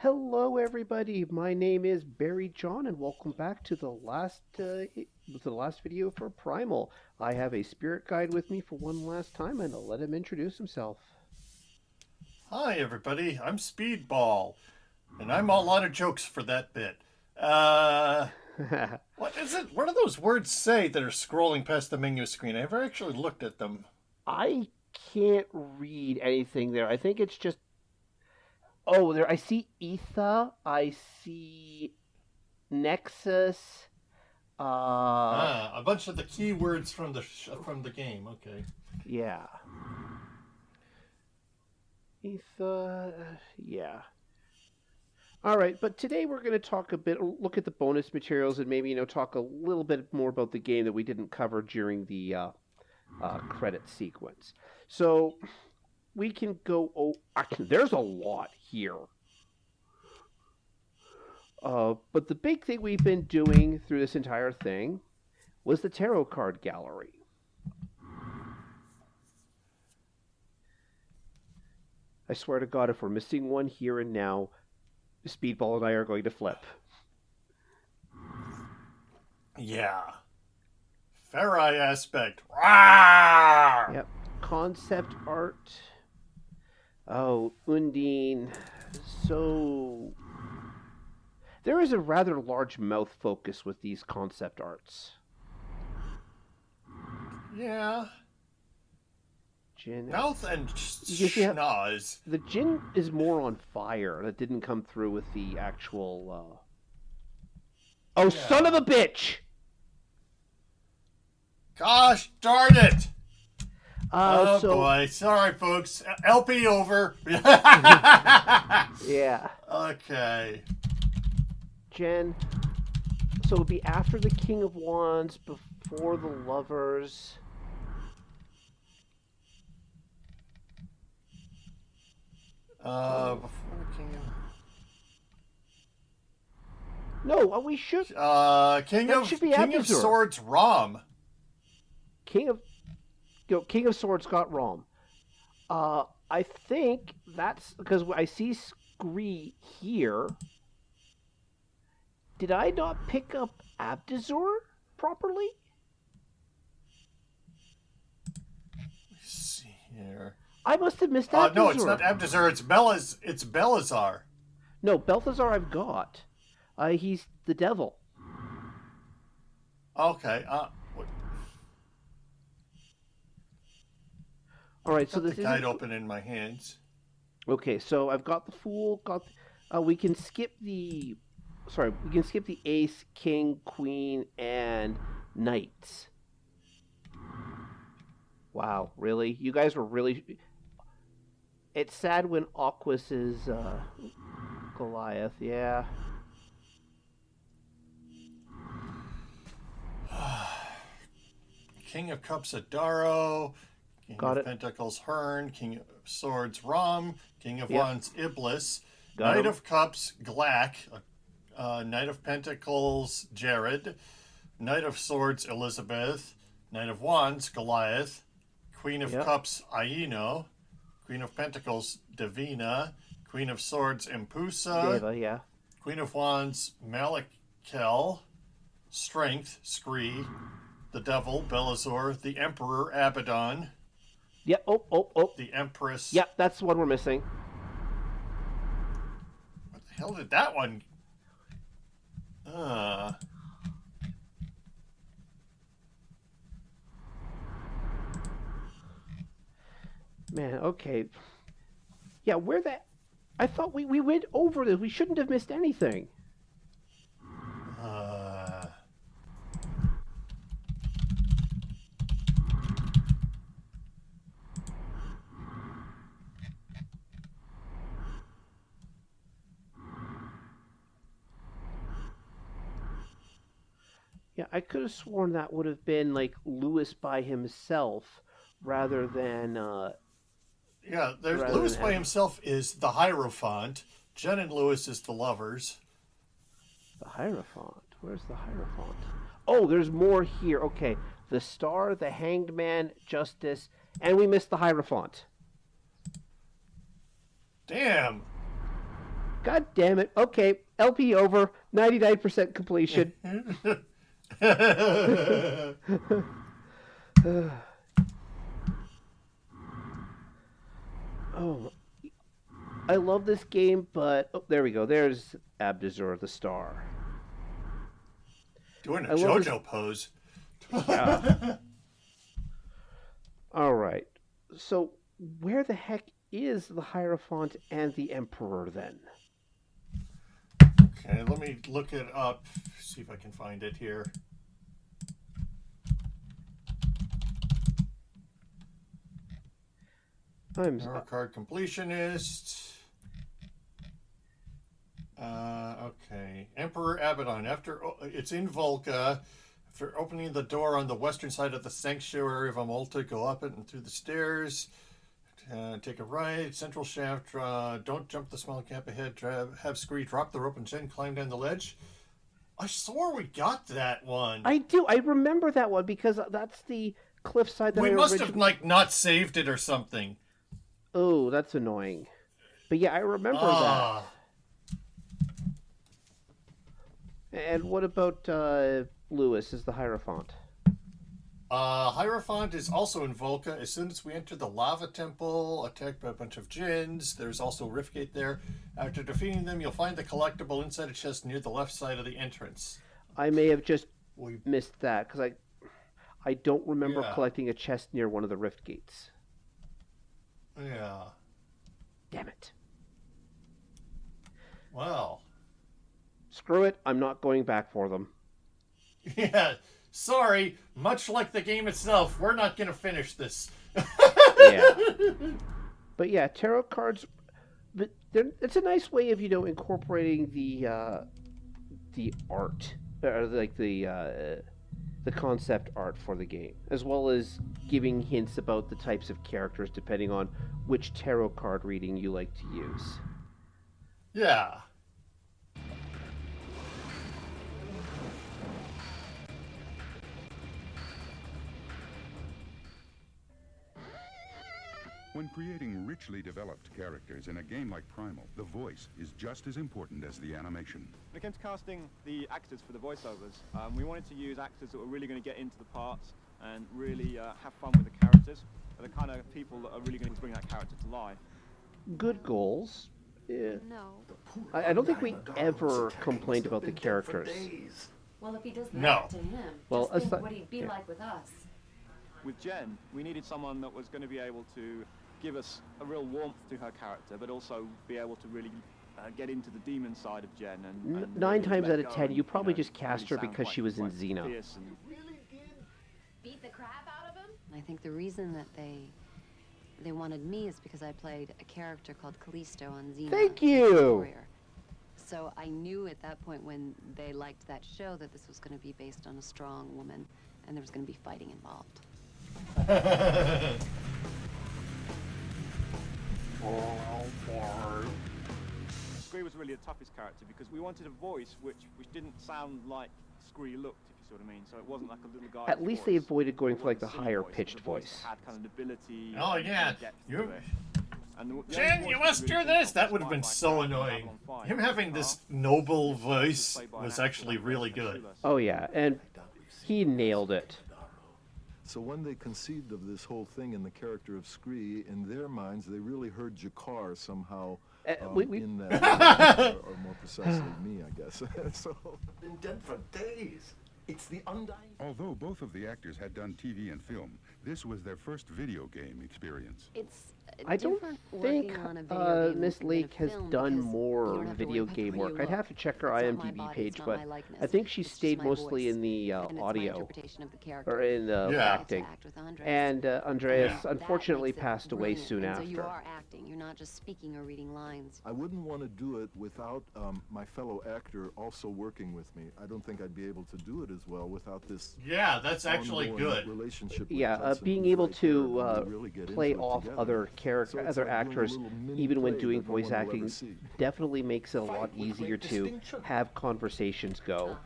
Hello, everybody. My name is Barry John, and welcome back to the last video for Primal. I have a spirit guide with me for one last time, and I'll let him introduce himself. Hi, everybody. I'm Speedball, and I'm all out of jokes for that bit. Uh, what is it? What do those words say that are scrolling past the menu screen? I never actually looked at them. I can't read anything there. I think it's just. Oh, there. I see Etha. I see Nexus. A bunch of the keywords from the game. Okay. Yeah. Etha. Yeah. All right, but today we're going to look at the bonus materials, and maybe talk a little bit more about the game that we didn't cover during the credit sequence. So we can go. Oh, there's a lot here. But the big thing we've been doing through this entire thing was the tarot card gallery. I swear to God, if we're missing one here and now, Speedball and I are going to flip. Yeah. Fair eye aspect. Rawr! Yep. Concept art. Oh, Undine. So there is a rather large mouth focus with these concept arts. Yeah. Jin. Mouth and schnoz. The Jin is more on fire. That didn't come through with the actual. Oh, yeah. Son of a bitch! Gosh darn it! Oh so... boy, sorry folks. LP over. Yeah. Okay. Jen. So it would be after the King of Wands, before the Lovers. Before the King of... No, we should. King of Swords, Rom. King of Swords got Rom. I think that's because I see Scree here. Did I not pick up Abdizur properly? Let's see here. I must have missed Abdizur. No, it's not Abdizur. It's Belazar. No, Balthazar I've got. He's the devil. Okay. All right. So this is the guide open in my hands. Okay, so I've got the Fool. We can skip the. Sorry, we can skip the Ace, King, Queen, and Knights. Wow, really? You guys were really. It's sad when Aquas is Goliath. Yeah. King of Cups, Adaro. King of Pentacles, Hearn. King of Swords, Rom. King of Wands, Iblis. Knight of Cups, Glack. Knight of Pentacles, Jared. Knight of Swords, Elizabeth. Knight of Wands, Goliath. Queen of Cups, Aino. Queen of Pentacles, Davina. Queen of Swords, Impusa. Deva, yeah. Queen of Wands, Malakel. Strength, Scree. The Devil, Belazor. The Emperor, Abaddon. Yeah, oh. The Empress. Yeah, that's the one we're missing. What the hell did that one... Man, okay. Yeah, I thought we went over this. We shouldn't have missed anything. Yeah, I could have sworn that would have been like Lewis by himself rather than... Yeah, Lewis by himself is the Hierophant. Jen and Lewis is the Lovers. The Hierophant? Where's the Hierophant? Oh, there's more here. Okay. The Star, the Hanged Man, Justice, and we missed the Hierophant. Damn. God damn it. Okay, LP over. 99% completion. Oh, I love this game, but oh, there we go. There's Abdazur the star. Doing a JoJo pose. Yeah. All right. So, where the heck is the Hierophant and the Emperor then? Okay, let me look it up. See if I can find it here. Tarot card completionist. Okay. Emperor Abaddon. It's in Volca. After opening the door on the western side of the sanctuary of Amulta, go up it and through the stairs. Take a right. Central shaft. Don't jump the small gap ahead. Have Scree drop the rope and then climb down the ledge. I swore we got that one. I do. I remember that one because that's the cliffside that we must have not saved it or something. Oh, that's annoying. But yeah, I remember that. And what about Lewis as the Hierophant? Hierophant is also in Volca. As soon as we enter the lava temple, attacked by a bunch of djinns. There's also a rift gate there. After defeating them, you'll find the collectible inside a chest near the left side of the entrance. I may have just missed that because I don't remember collecting a chest near one of the rift gates. Yeah. Damn it. Well. Screw it. I'm not going back for them. Yeah. Sorry. Much like the game itself, we're not going to finish this. Yeah. But yeah, tarot cards. But it's a nice way of incorporating the art, or like the concept art for the game, as well as giving hints about the types of characters depending on which tarot card reading you like to use. Yeah. When creating richly developed characters in a game like Primal, the voice is just as important as the animation. When it came to casting the actors for the voiceovers, we wanted to use actors that were really going to get into the parts and really have fun with the characters. They're the kind of people that are really going to bring that character to life. Good goals. Yeah. No. I don't think we ever complained about the characters. Well, if he does that to him, well, just think what he'd be like with us. With Jen, we needed someone that was going to be able to give us a real warmth to her character, but also be able to really get into the demon side of Jen. And 9 times out of 10, you probably just cast her because she was in Xeno. Really did beat the crap out of him? I think the reason that they wanted me is because I played a character called Callisto on Xeno. Thank you! So I knew at that point when they liked that show that this was going to be based on a strong woman and there was going to be fighting involved. Scree was really the toughest character because we wanted a voice which didn't sound like Scree looked, if you see what I mean. So it wasn't like a little guy. At least they avoided going for like the higher pitched voice. Had kind of ability. Oh yeah, Jen, you must do this. That would have been so annoying. Him having this noble voice was actually really good. Oh yeah, and he nailed it. So when they conceived of this whole thing in the character of Scree, in their minds, they really heard Jakar somehow in that, or more precisely me, I guess. So Been dead for days. It's the undying. Although both of the actors had done TV and film, this was their first video game experience. It's I don't think Miss Lake has done more video game work. I'd have to check her IMDb page, but I think she stayed mostly in the audio or in the acting. And Andreas unfortunately passed away soon after. So you are acting. You're not just speaking or reading lines. I wouldn't want to do it without my fellow actor also working with me. I don't think I'd be able to do it as well without this. Yeah, that's actually good. Relationship. Yeah, being able to play off other actors, even when doing voice acting, definitely makes it a lot easier to have conversations go.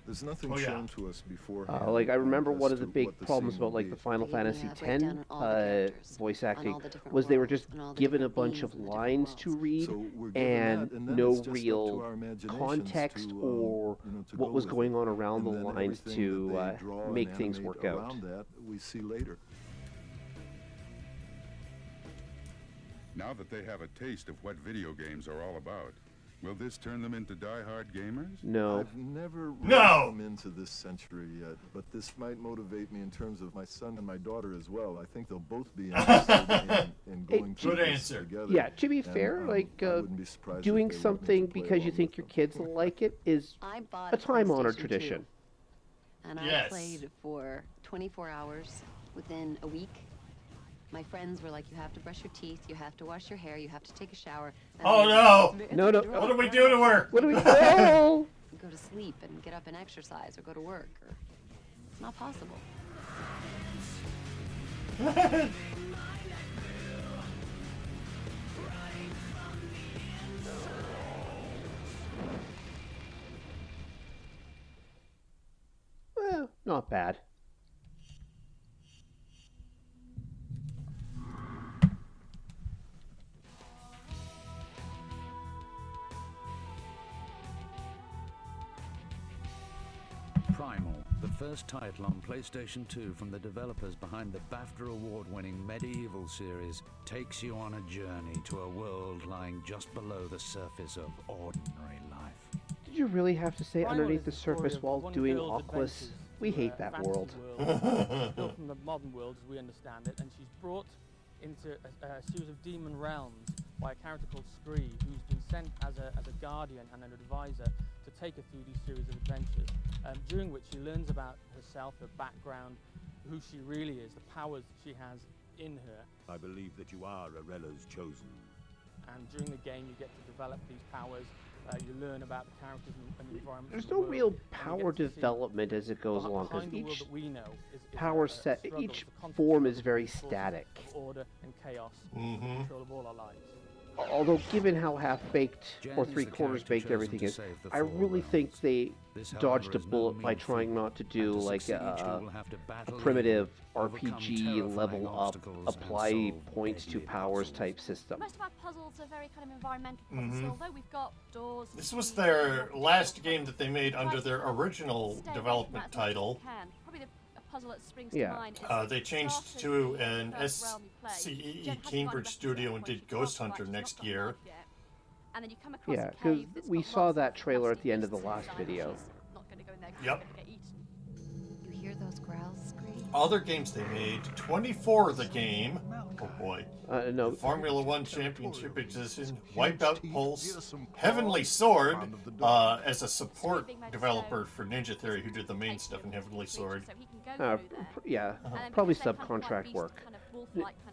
There's nothing shown to us beforehand. Like I remember one of the as to big what the problems scene about will like be. the Final They gave me Fantasy a X breakdown on all the characters, voice on acting all the different was they were worlds, just and all the given a different bunch of beings and the different lines to worlds. read So we're given and that, and then no it's just up to real our imaginations context to, or to what go was with going it. on around And the then lines everything to that they draw make and things animate work out. around that we see later. Now that they have a taste of what video games are all about, will this turn them into die-hard gamers? No. I've never really come into this century yet, but this might motivate me in terms of my son and my daughter as well. I think they'll both be interested in going through this together. Yeah, to be fair, like doing something because you think your kids will like it is a time-honored tradition. And I played for 24 hours within a week. My friends were like, you have to brush your teeth, you have to wash your hair, you have to take a shower. Oh no! No. What do we do to her? What do we do? Go to sleep and get up and exercise or go to work. Or... It's not possible. Well, not bad. Primal, the first title on PlayStation 2 from the developers behind the BAFTA award-winning medieval series, takes you on a journey to a world lying just below the surface of ordinary life. Did you really have to say underneath the surface while doing Aquas? We hate that world. Built from the modern world as we understand it, and she's brought into a series of demon realms by a character called Scree, who's been sent as a guardian and an advisor to take her through these series of adventures, during which she learns about herself, her background, who she really is, the powers that she has in her. I believe that you are Arella's chosen. And during the game you get to develop these powers, you learn about the characters and the environment. There's no real power development as it goes along, because each power set, each form is very static. Order and chaos, control of all our lives. Although, given how half-baked or three-quarters baked everything is, I really think they dodged a bullet by trying not to do like a primitive RPG level up, apply points to powers type system. Most of our puzzles are very kind of environmental puzzles, although we've got doors. This was their last game that they made under their original development title. Probably a puzzle that springs to mind. They changed to an SCEE Cambridge studio and did Ghost Hunter next year. And then you come across yeah, because we saw that trailer at the end of the last video. Yep. You hear those growls, Scree? Other games they made, 24 the game. Oh boy. No. Formula One Championship Edition, Wipeout Pulse, Heavenly Sword, as a support developer for Ninja Theory, who did the main stuff in Heavenly Sword. Yeah, probably subcontract work.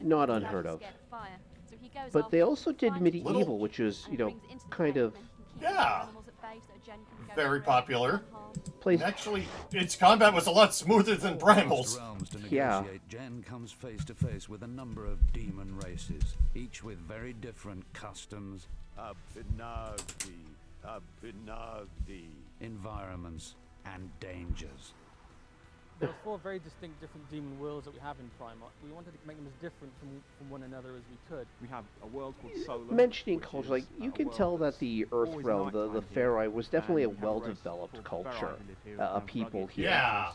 Not unheard of. But they also did Medieval, which is, you know, kind of... Yeah. Very popular. Plays... Actually, its combat was a lot smoother than Primal's. Yeah. Jen comes face to face with a number of demon races, each with very different customs, environments, and dangers. There are four very distinct different demon worlds that we have in Primal. We wanted to make them as different from one another as we could. We have a world called Solar. Mentioning culture, like, you can tell that the Earth realm, the Farai, was definitely a well-developed culture, a people here. Yeah.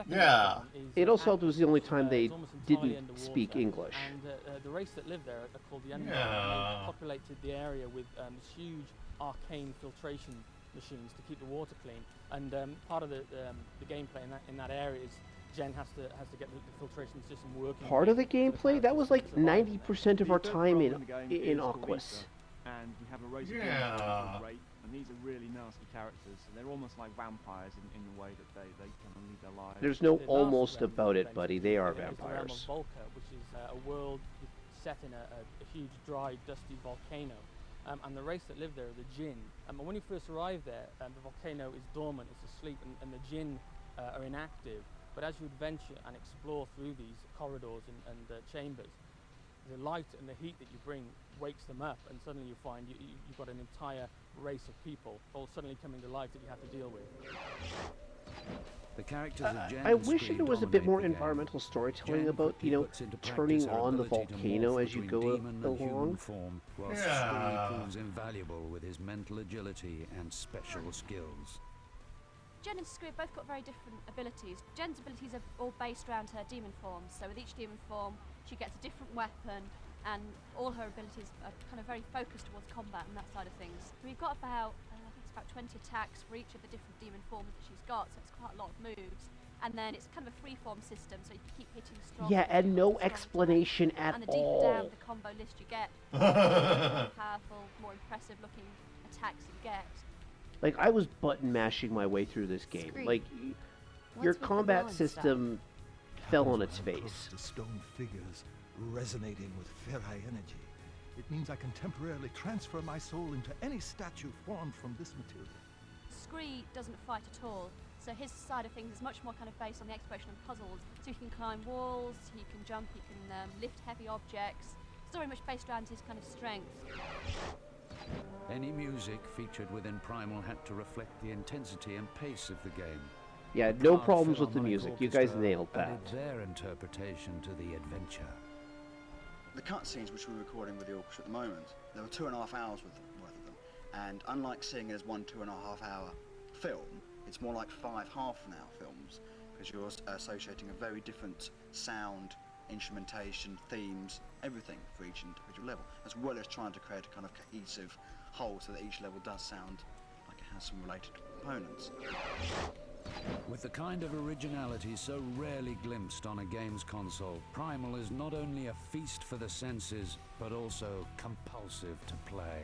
Yeah. It also helped it was the only time they didn't speak English. And the race that lived there are called the Underworld. Yeah. They populated the area with huge arcane filtration machines to keep the water clean. And part of the gameplay in that area is Jen has to get the filtration system working. Part of the gameplay? That was like 90% of our time in Aquas. And we have a race of and these are really nasty characters. They're almost like vampires in the way that they kind of lead their lives. There's no almost about it, buddy. They are vampires. Volca, which is a world set in a huge, dry, dusty volcano. And the race that live there are the Jinn. And when you first arrive there, the volcano is dormant, it's asleep, and the Jinn are inactive. But as you adventure and explore through these corridors and chambers, the light and the heat that you bring wakes them up, and suddenly you find you've got an entire race of people all suddenly coming to life that you have to deal with. The characters of Jen I wish Scree there was a bit more dominate the game. environmental storytelling Jen about, you know, puts into turning practice her on the ability to volcano morph as you between go demon and human along. form, whilst Scree proves invaluable with his mental agility and special skills. Jen and Scree have both got very different abilities. Jen's abilities are all based around her demon forms, so with each demon form she gets a different weapon, and all her abilities are kind of very focused towards combat and that side of things. We've got about, I think it's about 20 attacks for each of the different demon forms that she's got, so it's quite a lot of moves. And then it's kind of a free-form system, so you can keep hitting strong. Yeah, and no explanation at all. And the deeper down the combo list you get, the more powerful, more impressive-looking attacks you get. Like, I was button mashing my way through this game. Like, your combat system fell on its face. To stone figures resonating with Ferrai energy. It means I can temporarily transfer my soul into any statue formed from this material. Scree doesn't fight at all, so his side of things is much more kind of based on the exploration and puzzles. So he can climb walls, he can jump, he can lift heavy objects. It's very much based around his kind of strength. Any music featured within Primal had to reflect the intensity and pace of the game. Yeah, no problems with the music. You guys nailed that. Added their interpretation to the adventure. The cutscenes which we're recording with the orchestra at the moment, there were 2.5 hours worth of them. And unlike seeing it as 1 2.5 hour film, it's more like 5 half-an-hour films, because you're associating a very different sound, instrumentation, themes, everything for each individual level, as well as trying to create a kind of cohesive whole so that each level does sound like it has some related components. With the kind of originality so rarely glimpsed on a game's console, Primal is not only a feast for the senses, but also compulsive to play.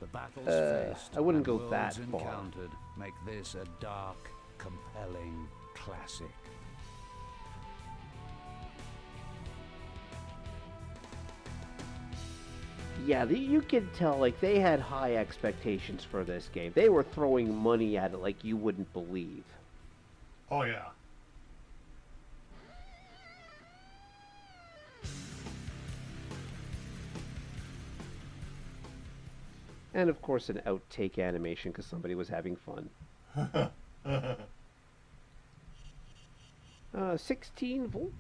The battles faced I wouldn't and go that worlds far. encountered make this a dark, compelling classic. Yeah, you can tell, like, they had high expectations for this game. They were throwing money at it like you wouldn't believe. Oh, yeah. And, of course, an outtake animation because somebody was having fun. 16 volt.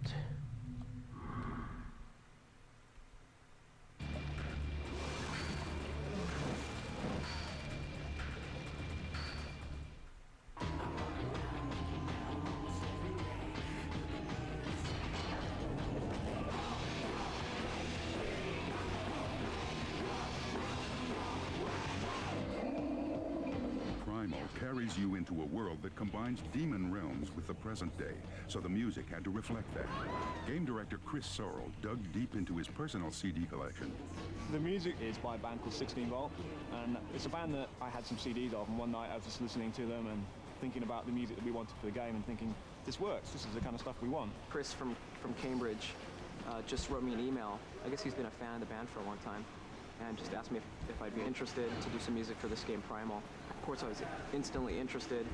Carries you into a world that combines demon realms with the present day, so the music had to reflect that. Game director Chris Sorrell dug deep into his personal CD collection. The music is by a band called 16 Volt, and it's a band that I had some CDs of, and one night I was just listening to them and thinking about the music that we wanted for the game and thinking, this works, this is the kind of stuff we want. Chris from Cambridge just wrote me an email. I guess he's been a fan of the band for a long time, and just asked me if I'd be interested to do some music for this game, Primal. Of course, I was instantly interested,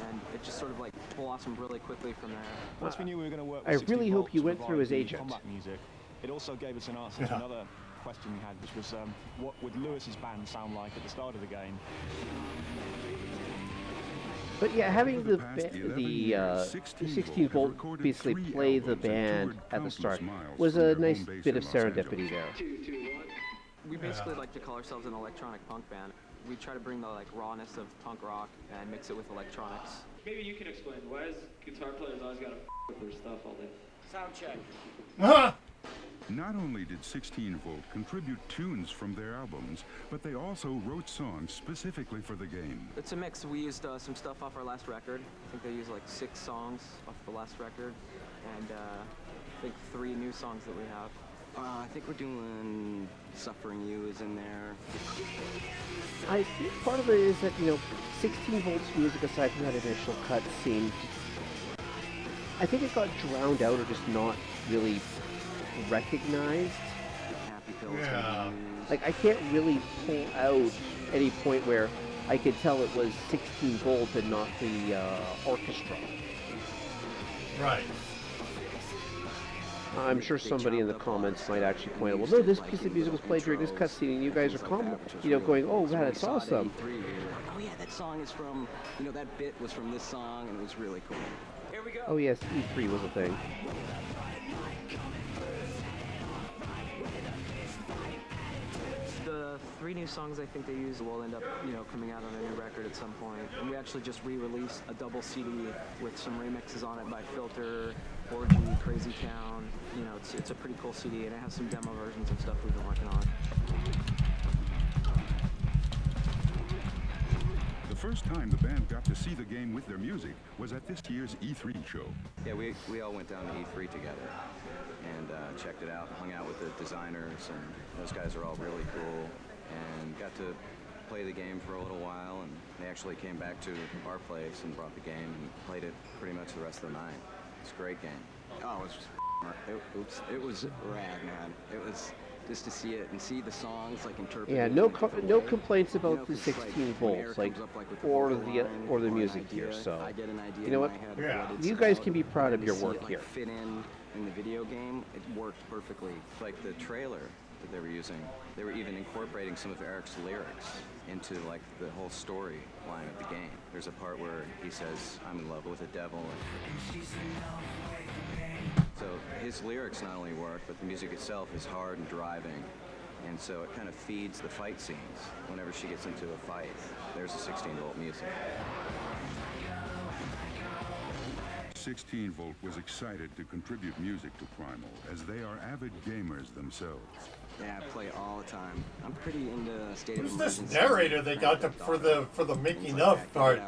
and it just sort of like blossomed really quickly from there. Once we knew we were going to work I with really hope you went through his agent. Combat music, it also gave us an answer to another question we had, which was what would Lewis's band sound like at the start of the game? But yeah, having the 16 volt basically play the band at the start was a nice bit of serendipity there. We basically like to call ourselves an electronic punk band. We try to bring the rawness of punk rock and mix it with electronics. Maybe you can explain, why is guitar players always gotta with their stuff all day? Sound check. Not only did 16 Volt contribute tunes from their albums, but they also wrote songs specifically for the game. It's a mix. We used some stuff off our last record. I think they used like 6 songs off the last record, and I think 3 new songs that we have. I think we're doing Suffering You is in there. I think part of it is that, 16 volts music, aside from that initial cut scene, I think it got drowned out or just not really recognized. Happy Pills. Yeah. Like, I can't really pull out any point where I could tell it was 16 volt and not the orchestra. Right. I'm sure somebody in the comments might actually point out, well, no, this piece of music was played during this cutscene, and you guys are going, oh, man, that's awesome. Oh yeah, that song is from, that bit was from this song, and it was really cool. Here we go. Oh yes, E3 was a thing. The 3 new songs I think they used will end up, coming out on a new record at some point. And we actually just re-released a double CD with some remixes on it by Filter, Orgy, Crazy Town. It's a pretty cool CD, and it has some demo versions of stuff we've been working on. The first time the band got to see the game with their music was at this year's E3 show. Yeah, we all went down to E3 together and checked it out, hung out with the designers, and those guys are all really cool, and got to play the game for a little while, and they actually came back to our place and brought the game and played it pretty much the rest of the night. It's a great game. Oh, it was rad, man. It was just to see it and see the songs like interpreted. Yeah, no complaints about the 16 volts, or the music here. So, you know what? You guys can be proud of your work here. Fit in the video game, it worked perfectly. Like the trailer that they were using, they were even incorporating some of Eric's lyrics into like the whole story line of the game. There's a part where he says, "I'm in love with the devil." So his lyrics not only work, but the music itself is hard and driving. And so it kind of feeds the fight scenes. Whenever she gets into a fight, there's the 16-volt music. 16 Volt was excited to contribute music to Primal, as they are avid gamers themselves. Yeah, I play all the time. I'm pretty into State of Who's Emergency. this narrator they got for the making of part?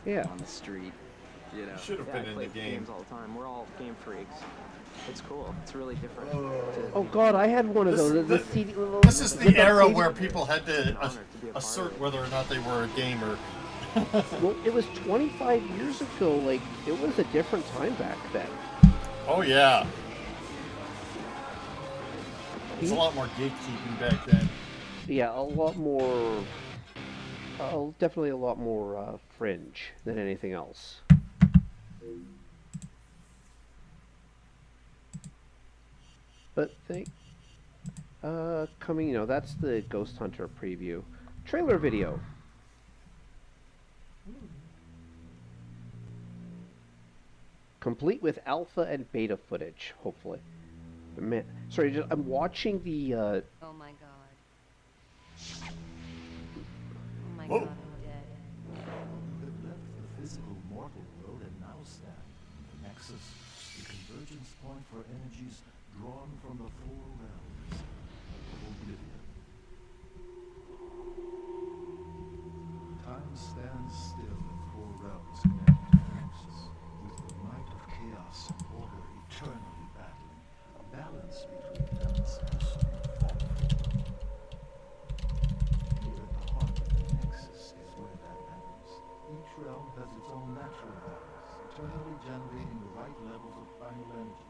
Yeah. On the street. Should have been in the game. Games all the time. We're all game freaks. It's cool. It's really different. Oh God, I had one of those. This is the era where people had to assert whether or not they were a gamer. Well, it was 25 years ago. Like, it was a different time back then. Oh yeah. There's a lot more gatekeeping back then. Yeah, a lot more. Definitely a lot more fringe than anything else. But coming, that's the Ghost Hunter preview. Trailer video. Complete with alpha and beta footage, hopefully. Man, sorry, I'm watching the... Oh my god. Oh my god, I'm dead. You have left the physical mortal world and now stand in the nexus, the convergence point for energies drawn from the four realms of oblivion. Time stands still in four realms connected to the nexus, with the might of chaos and order eternally battling, a balance between dance and form. Here at the heart of the nexus is where that happens. Each realm has its own natural balance, eternally generating the right levels of primal energy.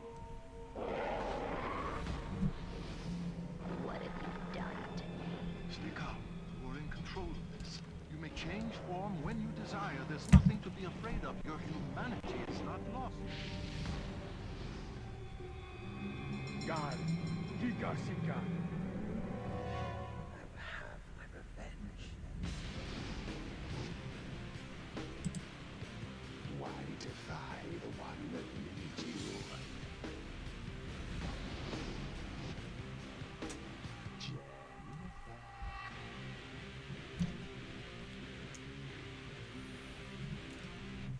What have you done to me? Speak up. You are in control of this. You may change form when you desire. There's nothing to be afraid of. Your humanity is not lost. God, Giga Sika. I have my revenge. Why defy the one that made you?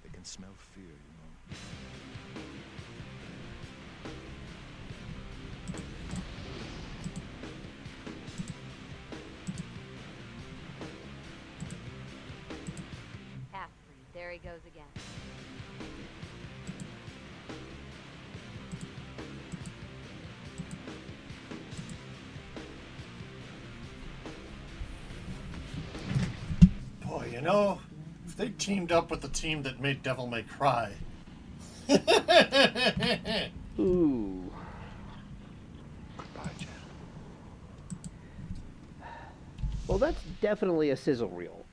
They can smell fear, you know. Half-breed, there he goes again. Boy, if they teamed up with the team that made Devil May Cry. Ooh. Goodbye, Jen. Well, that's definitely a sizzle reel.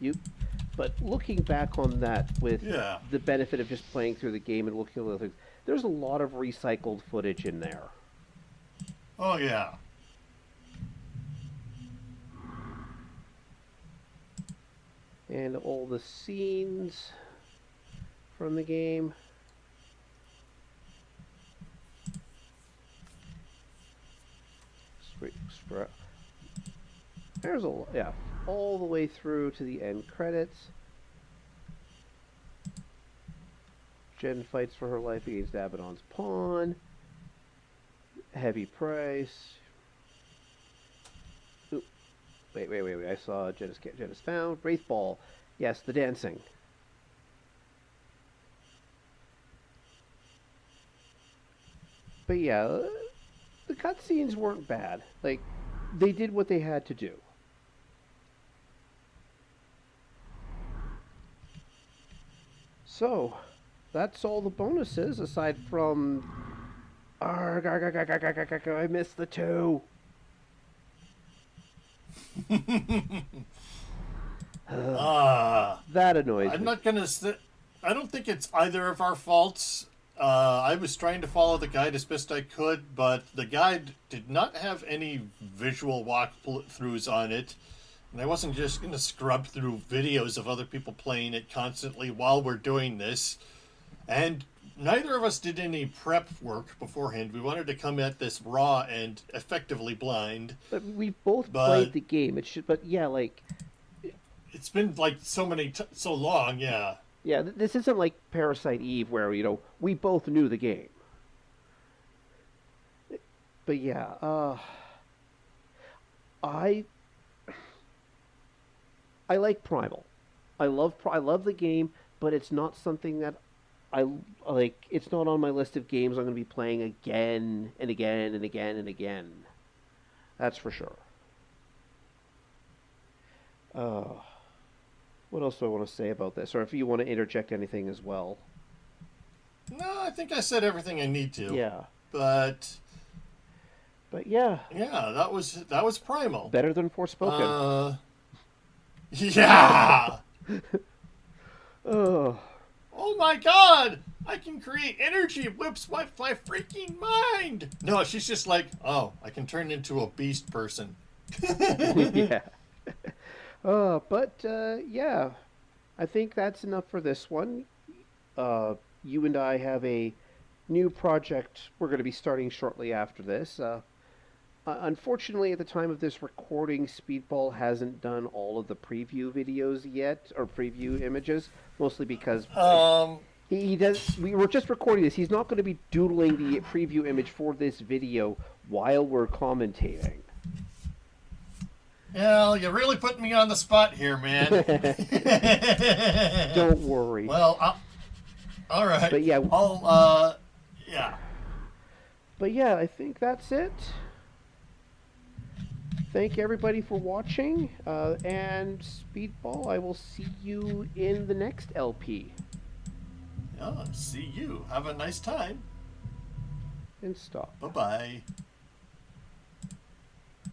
But looking back on that with the benefit of just playing through the game and looking at other things, there's a lot of recycled footage in there. Oh, yeah. And all the scenes from the game. There's all the way through to the end credits. Jen fights for her life against Abaddon's pawn. Heavy price. Ooh. Wait. I saw Jen is found. Wraith Ball. Yes, the dancing. But yeah, the cutscenes weren't bad. Like, they did what they had to do. So, that's all the bonuses, aside from... I missed the 2. That annoys me. I'm not going to... I don't think it's either of our faults. I was trying to follow the guide as best I could, but the guide did not have any visual walkthroughs on it. And I wasn't just going to scrub through videos of other people playing it constantly while we're doing this. And neither of us did any prep work beforehand. We wanted to come at this raw and effectively blind. But we both played the game. But yeah, like... It's been like so long, yeah. Yeah, this isn't like Parasite Eve where, we both knew the game. But yeah, I like Primal. I love the game, but it's not something that I like. It's not on my list of games I'm going to be playing again and again and again and again. That's for sure. What else do I want to say about this? Or if you want to interject anything as well. No, I think I said everything I need to. Yeah. But yeah. Yeah, that was Primal. Better than Forspoken. Yeah. Oh my God! I can create energy. It whips my freaking mind. No, she's just like, oh, I can turn into a beast person. Yeah. Yeah, I think that's enough for this one. You and I have a new project we're going to be starting shortly after this. Unfortunately, at the time of this recording, Speedball hasn't done all of the preview videos yet, or preview images, mostly because he does. We were just recording this. He's not going to be doodling the preview image for this video while we're commentating. Well, you're really putting me on the spot here, man. Don't worry. Well, all right. But yeah, yeah. But yeah, I think that's it. Thank everybody for watching, and Speedball, I will see you in the next LP. Yeah, see you. Have a nice time. And stop. Bye-bye.